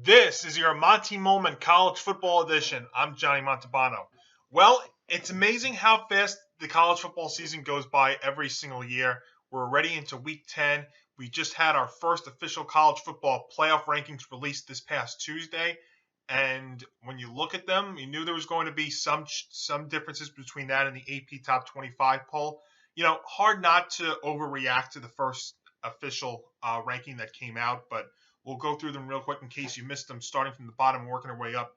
This is your Monty Moment College Football Edition. I'm Johnny Montalbano. Well, it's amazing how fast the college football season goes by every single year. We're already into week 10. We just had our first official college football playoff rankings released this past Tuesday. And when you look at them, you knew there was going to be some differences between that and the AP Top 25 poll. Hard not to overreact to the first official ranking that came out, but we'll go through them real quick in case you missed them, starting from the bottom and working our way up.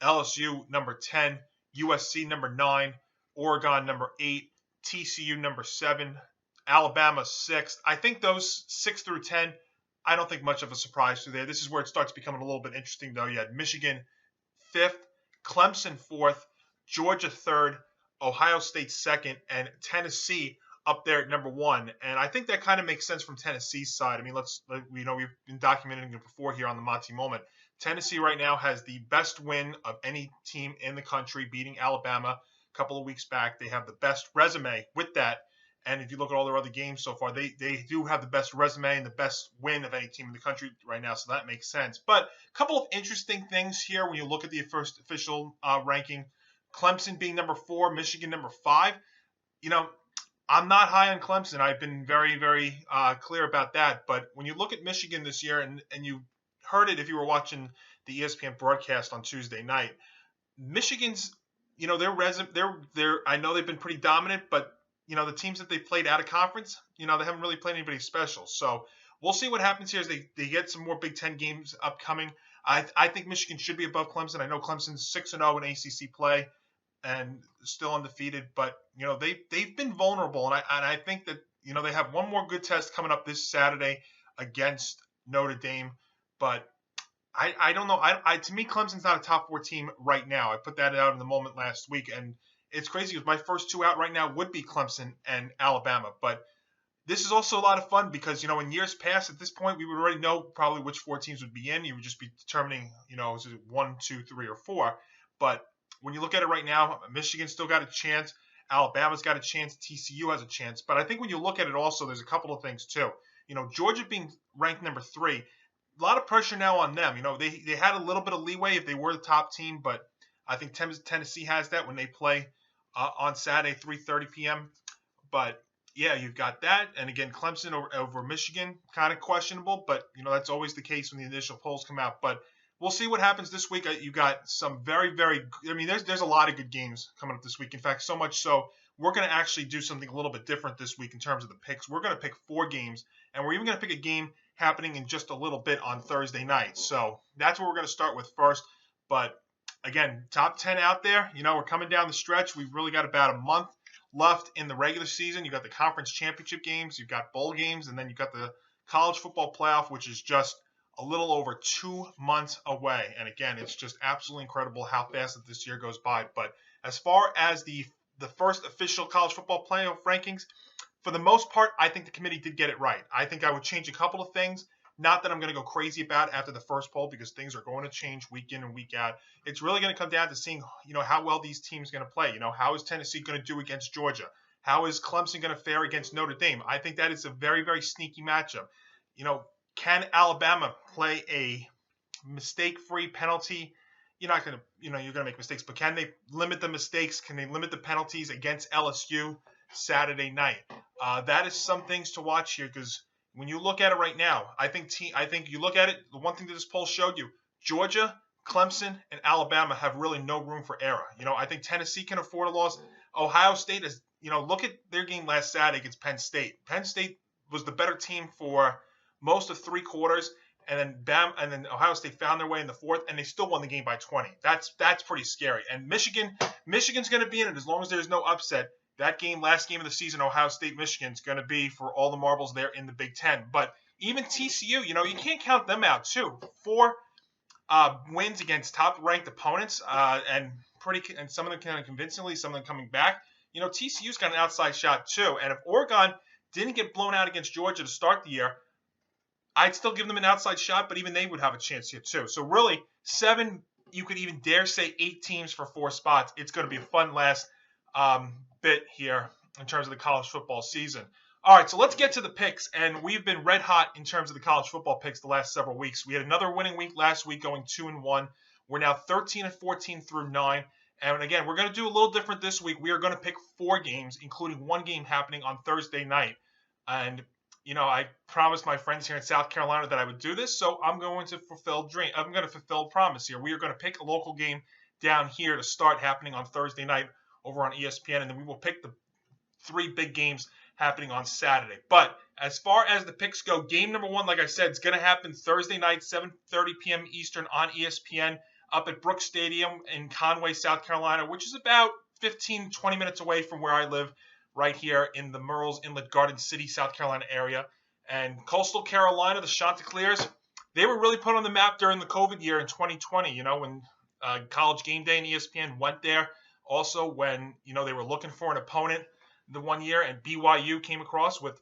LSU, number 10. USC, number 9. Oregon, number 8. TCU, number 7. Alabama, 6th. I think those 6 through 10, I don't think much of a surprise through there. This is where it starts becoming a little bit interesting, though. You had Michigan, 5th. Clemson, 4th. Georgia, 3rd. Ohio State, 2nd. And Tennessee up there at number 1, and I think that kind of makes sense from Tennessee's side. I mean, we've been documenting it before here on the Monty Moment. Tennessee right now has the best win of any team in the country, beating Alabama a couple of weeks back. They have the best resume with that, and if you look at all their other games so far, they do have the best resume and the best win of any team in the country right now, so that makes sense. But a couple of interesting things here when you look at the first official ranking. Clemson being number 4, Michigan number 5. I'm not high on Clemson. I've been very, very clear about that. But when you look at Michigan this year, and you heard it if you were watching the ESPN broadcast on Tuesday night, Michigan's, they're I know they've been pretty dominant, but the teams that they played out of conference, they haven't really played anybody special. So we'll see what happens here as they get some more Big Ten games upcoming. I think Michigan should be above Clemson. I know Clemson's 6-0 in ACC play and still undefeated, but they've been vulnerable, and I think that they have one more good test coming up this Saturday against Notre Dame, but I don't know. To me, Clemson's not a top 4 team right now. I put that out in the moment last week, and it's crazy because my first 2 out right now would be Clemson and Alabama, but this is also a lot of fun because in years past at this point we would already know probably which 4 teams would be in. You would just be determining is it 1, 2, 3, or 4, but when you look at it right now, Michigan's still got a chance. Alabama's got a chance. TCU has a chance. But I think when you look at it also, there's a couple of things too. Georgia being ranked number 3, a lot of pressure now on them. They had a little bit of leeway if they were the top team, but I think Tennessee has that when they play on Saturday, 3:30 p.m. But yeah, you've got that. And again, Clemson over Michigan, kind of questionable, but that's always the case when the initial polls come out. But we'll see what happens this week. You got some very, very – I mean, there's a lot of good games coming up this week. In fact, so much so we're going to actually do something a little bit different this week in terms of the picks. We're going to pick 4 games, and we're even going to pick a game happening in just a little bit on Thursday night. So that's what we're going to start with first. But, again, top 10 out there. We're coming down the stretch. We've really got about a month left in the regular season. You've got the conference championship games. You've got bowl games, and then you've got the college football playoff, which is just – a little over 2 months away. And again, it's just absolutely incredible how fast that this year goes by. But as far as the first official college football playoff rankings, for the most part, I think the committee did get it right. I think I would change a couple of things. Not that I'm going to go crazy about after the first poll because things are going to change week in and week out. It's really going to come down to seeing, how well these teams are going to play. How is Tennessee going to do against Georgia? How is Clemson going to fare against Notre Dame? I think that is a very, very sneaky matchup. Can Alabama play a mistake-free penalty? You're not going to, you're going to make mistakes, but can they limit the mistakes? Can they limit the penalties against LSU Saturday night? That is some things to watch here because when you look at it right now, I think you look at it, the one thing that this poll showed you, Georgia, Clemson, and Alabama have really no room for error. I think Tennessee can afford a loss. Ohio State is, look at their game last Saturday against Penn State. Penn State was the better team for most of 3 quarters, and then Ohio State found their way in the 4th, and they still won the game by 20. That's pretty scary. And Michigan's going to be in it as long as there's no upset. That game, last game of the season, Ohio State, Michigan's going to be for all the marbles there in the Big Ten. But even TCU, you can't count them out too. 4 wins against top-ranked opponents, and some of them kind of convincingly, some of them coming back. TCU's got an outside shot too. And if Oregon didn't get blown out against Georgia to start the year, I'd still give them an outside shot, but even they would have a chance here too. So really, 7, you could even dare say 8 teams for 4 spots. It's going to be a fun last bit here in terms of the college football season. All right, so let's get to the picks, and we've been red hot in terms of the college football picks the last several weeks. We had another winning week last week, going 2-1. We're now 13-14 through 9, and again, we're going to do a little different this week. We are going to pick 4 games, including one game happening on Thursday night. And I promised my friends here in South Carolina that I would do this, so I'm going to fulfill a promise here. We are going to pick a local game down here to start happening on Thursday night over on ESPN, and then we will pick the 3 big games happening on Saturday. But as far as the picks go, game number 1, like I said, is going to happen Thursday night, 7:30 p.m. Eastern on ESPN up at Brooks Stadium in Conway, South Carolina, which is about 15-20 minutes away from where I live, right here in the Murrells Inlet Garden City, South Carolina area. And Coastal Carolina, the Chanticleers, they were really put on the map during the COVID year in 2020, when College Game Day and ESPN went there. Also, when they were looking for an opponent the one year, and BYU came across with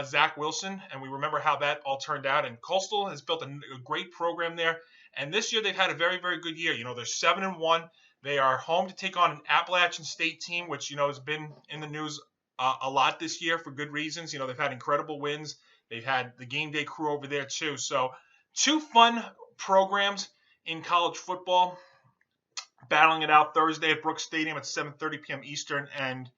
Zach Wilson, and we remember how that all turned out. And Coastal has built a great program there, and this year they've had a very, very good year. They're 7-1. They are home to take on an Appalachian State team, which has been in the news a lot this year for good reasons. They've had incredible wins. They've had the game day crew over there too. So 2 fun programs in college football battling it out Thursday at Brooks Stadium at 7:30 p.m. Eastern. And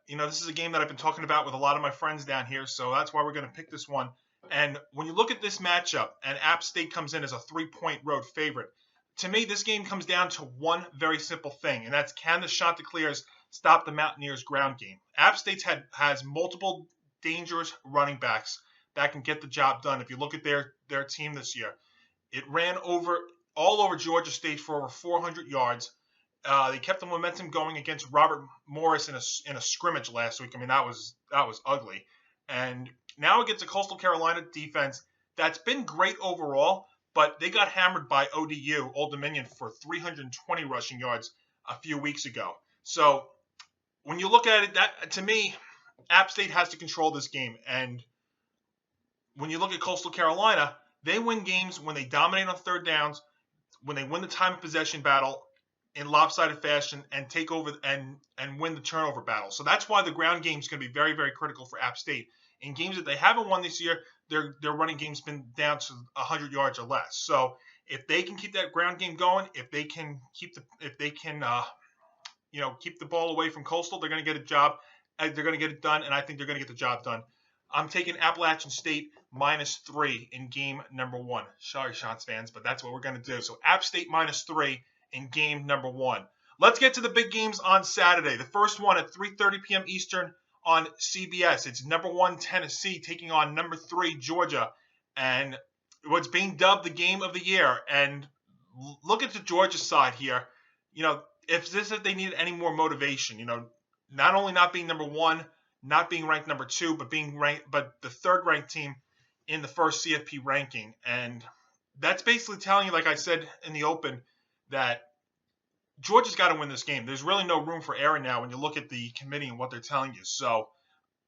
this is a game that I've been talking about with a lot of my friends down here, so that's why we're going to pick this one. And when you look at this matchup, and App State comes in as a 3-point road favorite, to me, this game comes down to one very simple thing, and that's, can the Chanticleers stop the Mountaineers' ground game? App State has multiple dangerous running backs that can get the job done. If you look at their team this year, it ran all over Georgia State for over 400 yards. They kept the momentum going against Robert Morris in a scrimmage last week. I mean, that was ugly. And now against a Coastal Carolina defense that's been great overall, but they got hammered by Old Dominion, for 320 rushing yards a few weeks ago. So when you look at it, that to me, App State has to control this game. And when you look at Coastal Carolina, they win games when they dominate on third downs, when they win the time of possession battle in lopsided fashion, and take over and win the turnover battle. So that's why the ground game is going to be very, very critical for App State. In games that they haven't won this year, their running game's been down to 100 yards or less. So if they can keep that ground game going, if they can keep the ball away from Coastal, they're going to get they're going to get it done, and I think they're going to get the job done. I'm taking Appalachian State -3 in game number 1. Sorry, Chants fans, but that's what we're going to do. So App State -3 in game number 1. Let's get to the big games on Saturday. The first one at 3:30 p.m. Eastern on CBS. It's number 1 Tennessee taking on number 3 Georgia, and what's being dubbed the game of the year. And look at the Georgia side here. If they needed any more motivation, not only not being number 1, not being ranked number 2, but the 3rd ranked team in the first CFP ranking. And that's basically telling you, like I said in the open, that Georgia's got to win this game. There's really no room for error now when you look at the committee and what they're telling you. So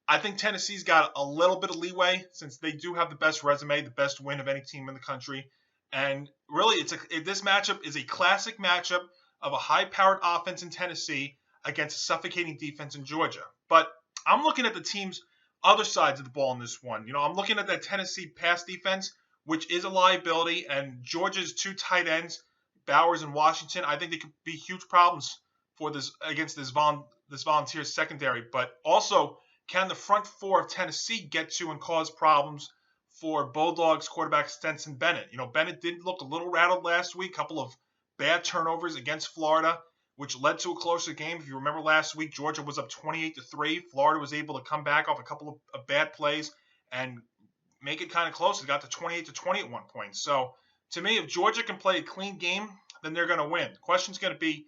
I think Tennessee's got a little bit of leeway, since they do have the best resume, the best win of any team in the country. And really, this matchup is a classic matchup of a high-powered offense in Tennessee against a suffocating defense in Georgia. But I'm looking at the team's other sides of the ball in this one. I'm looking at that Tennessee pass defense, which is a liability, and Georgia's 2 tight ends, Bowers and Washington, I think they could be huge problems for against this Volunteers secondary. But also, can the front 4 of Tennessee get to and cause problems for Bulldogs quarterback Stetson Bennett? Bennett did look a little rattled last week, a couple of bad turnovers against Florida, which led to a closer game. If you remember last week, Georgia was up 28-3. Florida was able to come back off a couple of bad plays and make it kind of close. It got to 28-20 at one point. So to me, if Georgia can play a clean game, then they're going to win. The question's going to be,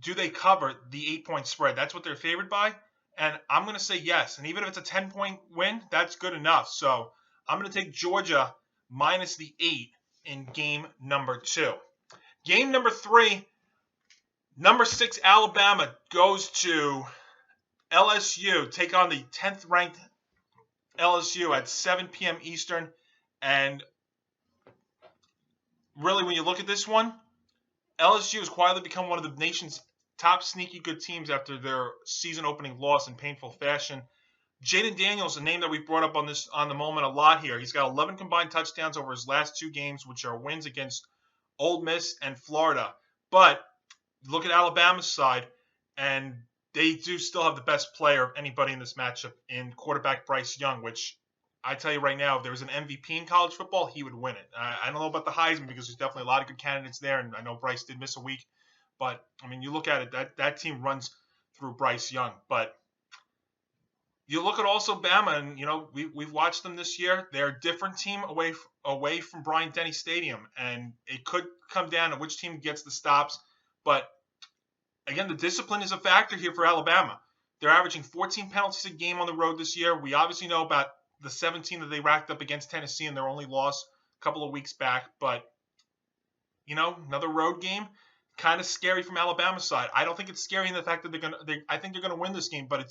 do they cover the 8-point spread? That's what they're favored by. And I'm going to say yes. And even if it's a 10-point win, that's good enough. So I'm going to take Georgia minus the 8 in game number 2. Game number 3, number 6 Alabama goes to LSU, take on the 10th ranked LSU at 7 p.m. Eastern. And really, when you look at this one, LSU has quietly become one of the nation's top sneaky good teams after their season opening loss in painful fashion. Jaden Daniels, a name that we brought up on the moment a lot here. He's got 11 combined touchdowns over his last 2 games, which are wins against Ole Miss and Florida. But look at Alabama's side, and they do still have the best player of anybody in this matchup in quarterback Bryce Young, which I tell you right now, if there was an MVP in college football, he would win it. I don't know about the Heisman because there's definitely a lot of good candidates there, and I know Bryce did miss a week. But, I mean, you look at it, that team runs through Bryce Young. But you look at also Bama, and, you know, we've watched them this year. They're a different team away from Bryant-Denny Stadium, and it could come down to which team gets the stops. But, again, the discipline is a factor here for Alabama. They're averaging 14 penalties a game on the road this year. We obviously know about the 17 that they racked up against Tennessee in their only loss a couple of weeks back. But, you know, another road game, kind of scary from Alabama's side. I don't think it's scary in the fact that I think they're gonna win this game, but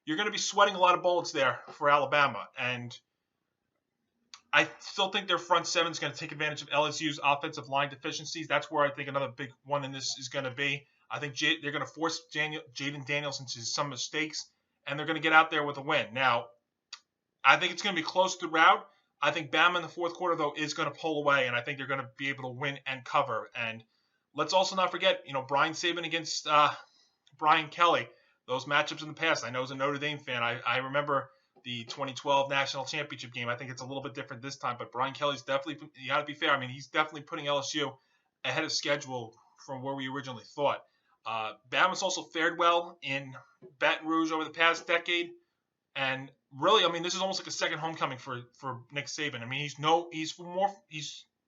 you're gonna be sweating a lot of bullets there for Alabama, and I still think their front seven is going to take advantage of LSU's offensive line deficiencies. That's where I think another big one in this is going to be. I think they're going to force Jaden Daniels into some mistakes, and they're going to get out there with a win. Now, I think it's going to be close throughout. I think Bama in the fourth quarter, though, is going to pull away, and I think they're going to be able to win and cover. And let's also not forget, you know, Brian Saban against Brian Kelly. Those matchups in the past. I know as a Notre Dame fan, I remember the 2012 national championship game. I think it's a little bit different this time, but Brian Kelly's definitely, you got to be fair. I mean, he's definitely putting LSU ahead of schedule from where we originally thought. Bama's also fared well in Baton Rouge over the past decade, and really, I mean, this is almost like a second homecoming for Nick Saban. I mean,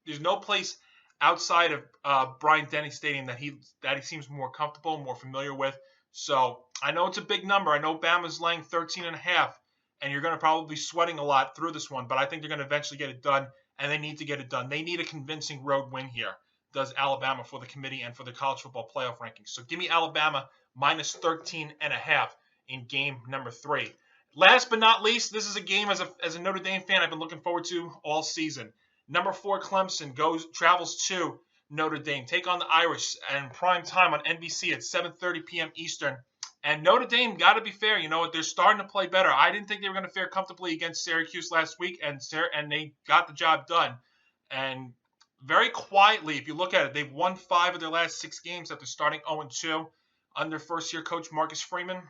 there's no place outside of Bryant-Denny Stadium that he seems more comfortable, more familiar with. So I know it's a big number. I know Bama's laying 13.5, and you're going to probably be sweating a lot through this one, but I think they're going to eventually get it done, and they need to get it done. They need a convincing road win here, does Alabama, for the committee and for the college football playoff rankings. So give me Alabama minus 13.5 in game number 3. Last but not least, this is a game as a Notre Dame fan I've been looking forward to all season. Number 4 Clemson travels to Notre Dame, take on the Irish, and prime time on NBC at 7:30 p.m. Eastern. And Notre Dame, got to be fair, you know, they're starting to play better. I didn't think they were going to fare comfortably against Syracuse last week, and they got the job done. And very quietly, if you look at it, they've won 5 of their last 6 games after starting 0-2 under first-year coach Marcus Freeman.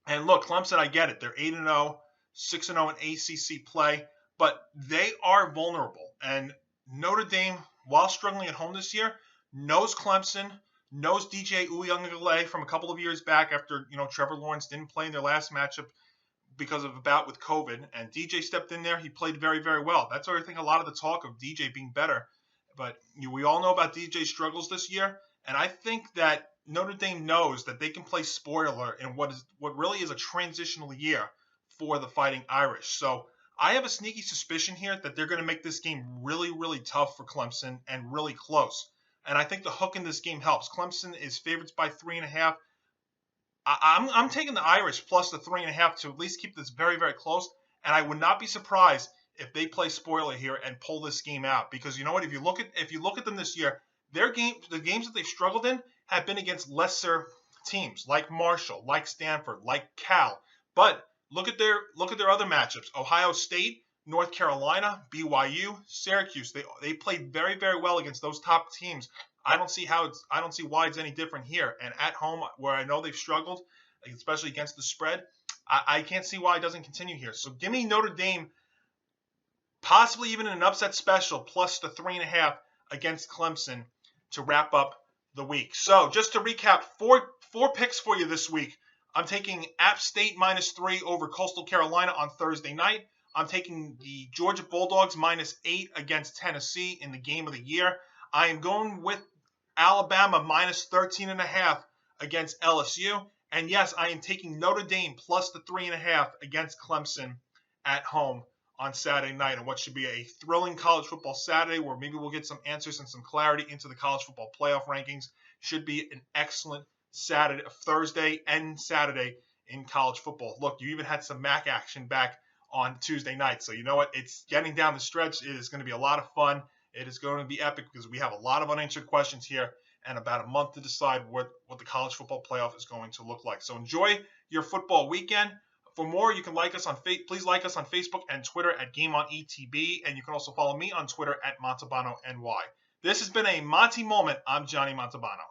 And look, Clemson, I get it. They're 8-0, 6-0 in ACC play, but they are vulnerable. And Notre Dame, while struggling at home this year, knows Clemson, knows DJ Uiagalelei from a couple of years back after, you know, Trevor Lawrence didn't play in their last matchup because of a bout with COVID, and DJ stepped in there. He played very, very well. That's why I think a lot of the talk of DJ being better. But we all know about DJ's struggles this year, and I think that Notre Dame knows that they can play spoiler in what really is a transitional year for the Fighting Irish. So I have a sneaky suspicion here that they're going to make this game really, really tough for Clemson and really close. And I think the hook in this game helps. Clemson is favorites by 3.5. I'm taking the Irish plus the 3.5 to at least keep this very, very close. And I would not be surprised if they play spoiler here and pull this game out. Because you know what? If you look at them this year, the games that they've struggled in have been against lesser teams like Marshall, like Stanford, like Cal. But look at their other matchups: Ohio State, North Carolina, BYU, Syracuse. They played very, very well against those top teams. I don't see why it's any different here. And at home, where I know they've struggled, especially against the spread, I can't see why it doesn't continue here. So give me Notre Dame, possibly even in an upset special, plus the 3.5 against Clemson to wrap up the week. So just to recap, four picks for you this week. I'm taking App State minus 3 over Coastal Carolina on Thursday night. I'm taking the Georgia Bulldogs minus 8 against Tennessee in the game of the year. I am going with Alabama minus 13.5 against LSU. And yes, I am taking Notre Dame plus the 3.5 against Clemson at home on Saturday night, and what should be a thrilling college football Saturday where maybe we'll get some answers and some clarity into the college football playoff rankings. Should be an excellent Thursday and Saturday in college football. Look, you even had some MAC action back on Tuesday night. So you know what? It's getting down the stretch. It is going to be a lot of fun. It is going to be epic because we have a lot of unanswered questions here and about a month to decide what the college football playoff is going to look like. So enjoy your football weekend. For more, you can like us on please like us on Facebook and Twitter at GameOnETB, and you can also follow me on Twitter at Montalbano NY. This has been a Monty moment. I'm Johnny Montalbano.